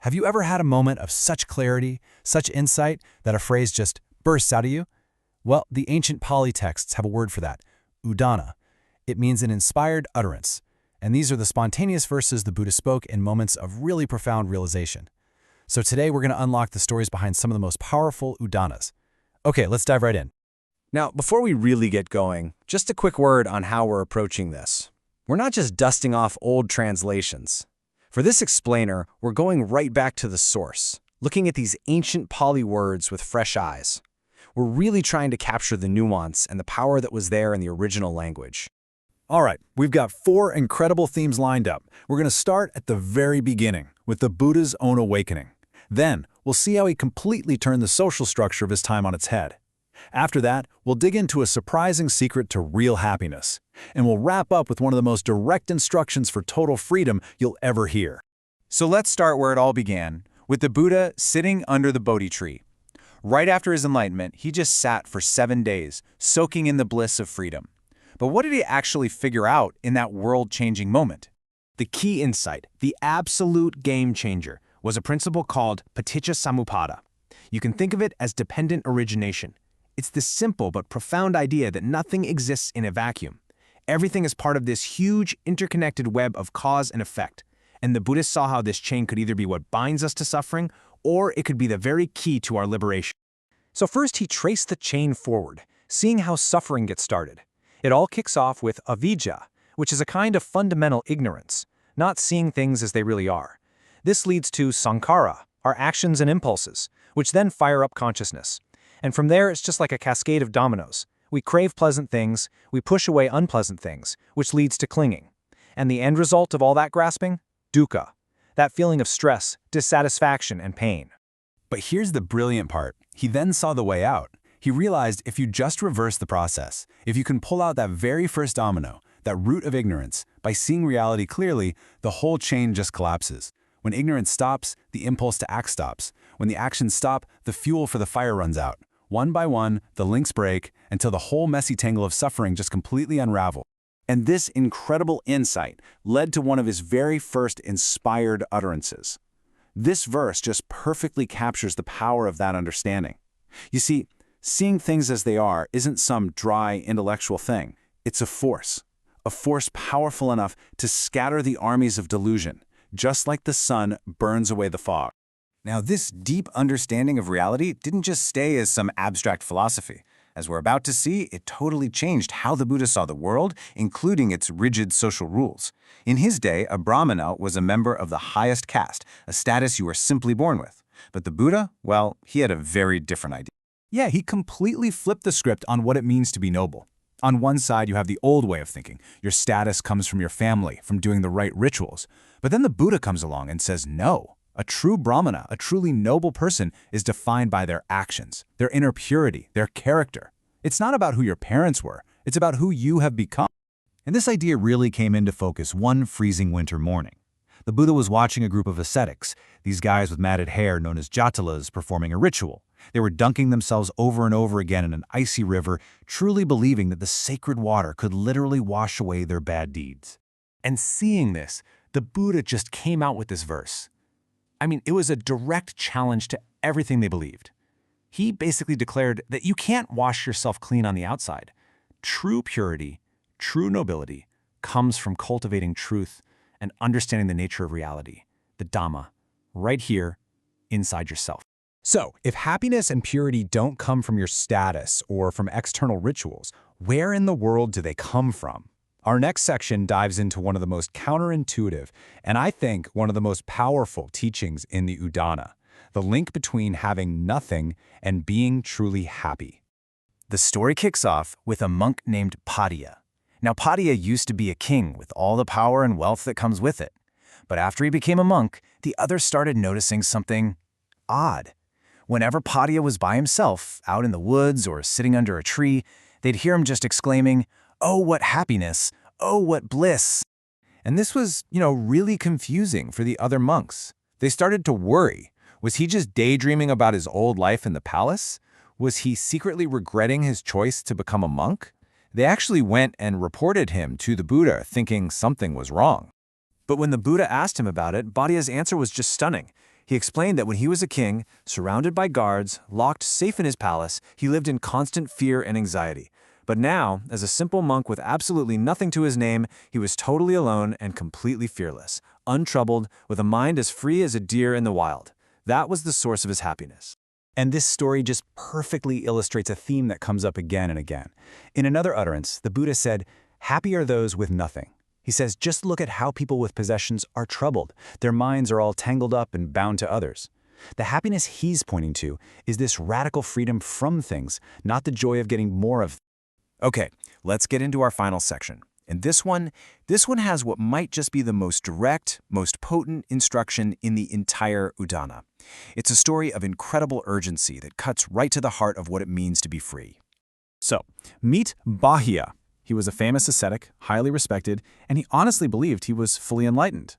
Have you ever had a moment of such clarity, such insight, that a phrase just bursts out of you? Well, the ancient Pali texts have a word for that, Udāna. It means an inspired utterance. And these are the spontaneous verses the Buddha spoke in moments of really profound realization. So today we're going to unlock the stories behind some of the most powerful Udānas. Okay, let's dive right in. Now, before we really get going, just a quick word on how we're approaching this. We're not just dusting off old translations. For this explainer, we're going right back to the source, looking at these ancient Pali words with fresh eyes. We're really trying to capture the nuance and the power that was there in the original language. All right, we've got 4 incredible themes lined up. We're going to start at the very beginning, with the Buddha's own awakening. Then, we'll see how he completely turned the social structure of his time on its head. After that, we'll dig into a surprising secret to real happiness. And we'll wrap up with one of the most direct instructions for total freedom you'll ever hear. So let's start where it all began, with the Buddha sitting under the Bodhi tree. Right after his enlightenment, he just sat for 7 days, soaking in the bliss of freedom. But what did he actually figure out in that world-changing moment? The key insight, the absolute game changer, was a principle called paticca-samuppada. You can think of it as dependent origination. It's the simple but profound idea that nothing exists in a vacuum. Everything is part of this huge, interconnected web of cause and effect. And the Buddhists saw how this chain could either be what binds us to suffering, or it could be the very key to our liberation. So first he traced the chain forward, seeing how suffering gets started. It all kicks off with avijja, which is a kind of fundamental ignorance, not seeing things as they really are. This leads to sankhara, our actions and impulses, which then fire up consciousness. And from there, it's just like a cascade of dominoes. We crave pleasant things, we push away unpleasant things, which leads to clinging. And the end result of all that grasping? Dukkha, that feeling of stress, dissatisfaction, and pain. But here's the brilliant part. He then saw the way out. He realized if you just reverse the process, if you can pull out that very first domino, that root of ignorance, by seeing reality clearly, the whole chain just collapses. When ignorance stops, the impulse to act stops. When the actions stop, the fuel for the fire runs out. One by one, the links break until the whole messy tangle of suffering just completely unravels. And this incredible insight led to one of his very first inspired utterances. This verse just perfectly captures the power of that understanding. You see, seeing things as they are isn't some dry intellectual thing. It's a force powerful enough to scatter the armies of delusion, just like the sun burns away the fog. Now, this deep understanding of reality didn't just stay as some abstract philosophy. As we're about to see, it totally changed how the Buddha saw the world, including its rigid social rules. In his day, a Brahmana was a member of the highest caste, a status you were simply born with. But the Buddha, well, he had a very different idea. Yeah, he completely flipped the script on what it means to be noble. On one side, you have the old way of thinking. Your status comes from your family, from doing the right rituals. But then the Buddha comes along and says, no. A true Brahmana, a truly noble person, is defined by their actions, their inner purity, their character. It's not about who your parents were, it's about who you have become. And this idea really came into focus one freezing winter morning. The Buddha was watching a group of ascetics, these guys with matted hair known as jatalas, performing a ritual. They were dunking themselves over and over again in an icy river, truly believing that the sacred water could literally wash away their bad deeds. And seeing this, the Buddha just came out with this verse. I mean, it was a direct challenge to everything they believed. He basically declared that you can't wash yourself clean on the outside. True purity, true nobility, comes from cultivating truth and understanding the nature of reality, the Dhamma, right here, inside yourself. So, if happiness and purity don't come from your status or from external rituals, where in the world do they come from? Our next section dives into one of the most counterintuitive, and I think one of the most powerful teachings in the Udāna, the link between having nothing and being truly happy. The story kicks off with a monk named Padya. Now, Padya used to be a king with all the power and wealth that comes with it. But after he became a monk, the others started noticing something odd. Whenever Padya was by himself, out in the woods or sitting under a tree, they'd hear him just exclaiming, "Oh, what happiness! Oh, what bliss!" And this was, really confusing for the other monks. They started to worry. Was he just daydreaming about his old life in the palace? Was he secretly regretting his choice to become a monk? They actually went and reported him to the Buddha, thinking something was wrong. But when the Buddha asked him about it, Bhaddiya's answer was just stunning. He explained that when he was a king, surrounded by guards, locked safe in his palace, he lived in constant fear and anxiety. But now, as a simple monk with absolutely nothing to his name, he was totally alone and completely fearless, untroubled, with a mind as free as a deer in the wild. That was the source of his happiness. And this story just perfectly illustrates a theme that comes up again and again. In another utterance, the Buddha said, "Happy are those with nothing." He says, just look at how people with possessions are troubled. Their minds are all tangled up and bound to others. The happiness he's pointing to is this radical freedom from things, not the joy of getting more of. Okay, let's get into our final section. And this one has what might just be the most direct, most potent instruction in the entire Udāna. It's a story of incredible urgency that cuts right to the heart of what it means to be free. So, meet Bāhiya. He was a famous ascetic, highly respected, and he honestly believed he was fully enlightened.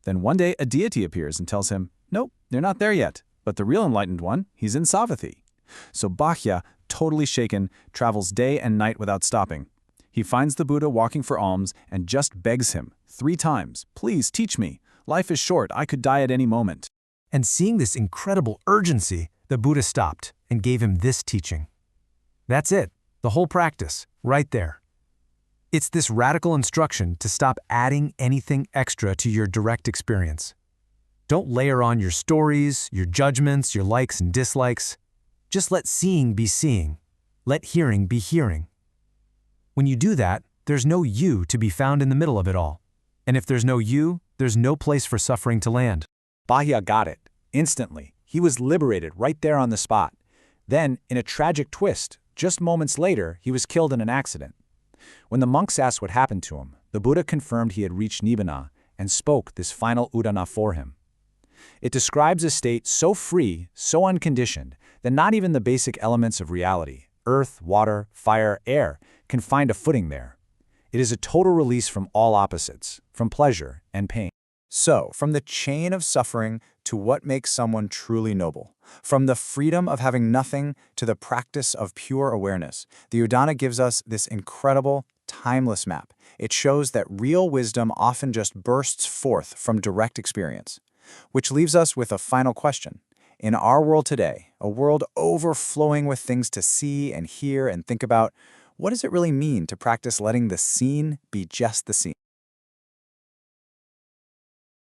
Then one day a deity appears and tells him, nope, they're not there yet, but the real enlightened one, he's in Savatthi. So Bāhiya, totally shaken, travels day and night without stopping. He finds the Buddha walking for alms and just begs him 3 times, please teach me. Life is short, I could die at any moment. And seeing this incredible urgency, the Buddha stopped and gave him this teaching. That's it, the whole practice, right there. It's this radical instruction to stop adding anything extra to your direct experience. Don't layer on your stories, your judgments, your likes and dislikes. Just let seeing be seeing. Let hearing be hearing. When you do that, there's no you to be found in the middle of it all. And if there's no you, there's no place for suffering to land. Bāhiya got it. Instantly. He was liberated right there on the spot. Then, in a tragic twist, just moments later, he was killed in an accident. When the monks asked what happened to him, the Buddha confirmed he had reached Nibbana and spoke this final Udāna for him. It describes a state so free, so unconditioned, that not even the basic elements of reality, earth, water, fire, air, can find a footing there. It is a total release from all opposites, from pleasure and pain. So, from the chain of suffering to what makes someone truly noble, from the freedom of having nothing to the practice of pure awareness, the Udāna gives us this incredible, timeless map. It shows that real wisdom often just bursts forth from direct experience. Which leaves us with a final question. In our world today, a world overflowing with things to see and hear and think about, what does it really mean to practice letting the seen be just the seen?